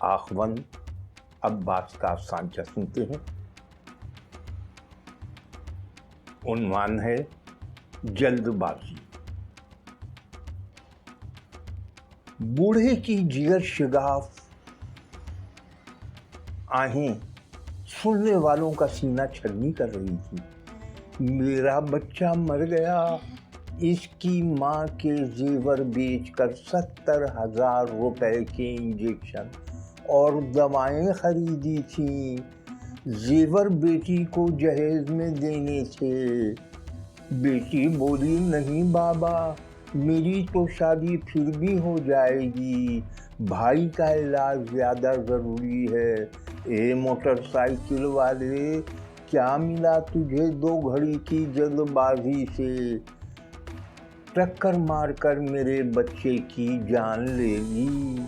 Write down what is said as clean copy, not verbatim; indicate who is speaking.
Speaker 1: आखवंद अब्बास का सांचा सुनते हैं। उन्वान है जल्दबाजी। बूढ़े की जिगर शिगाफ आहें सुनने वालों का सीना छलनी कर रही थी। मेरा बच्चा मर गया, इसकी माँ के जेवर बेचकर 70,000 रुपए के इंजेक्शन और दवाएं खरीदी थी। जेवर बेटी को जहेज में देने थे। बेटी बोली, नहीं बाबा, मेरी तो शादी फिर भी हो जाएगी, भाई का इलाज ज़्यादा ज़रूरी है। ए मोटरसाइकिल वाले, क्या मिला तुझे 2 घड़ी की जल्दबाजी से? टक्कर मारकर मेरे बच्चे की जान ले ली।